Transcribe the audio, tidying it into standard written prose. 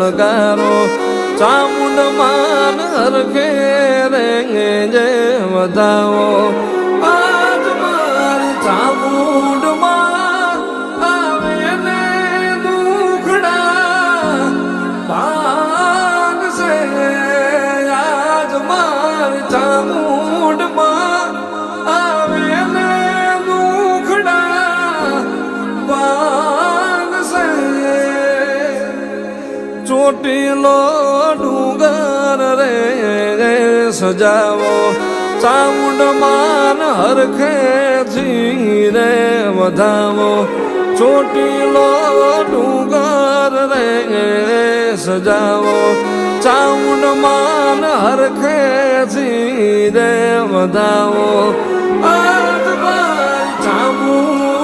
શણગારો ચામુંડ માન હરખે રે જે વધાવો આજ મારી ચામુંડ માં આવે ને દુખડા ભાગશે આજ મારી ચામુંડ માં આવે ને દુખડા ભાગશે ચોટીલો ડુંગર રે સજાવો ચામુંડ માન હરખેથી રે વધાવો ચોટીલો ડુંગર રે સજાવો ચામુંડ માન હરખેથી રે વધાવો આજ મારી ચામુંડ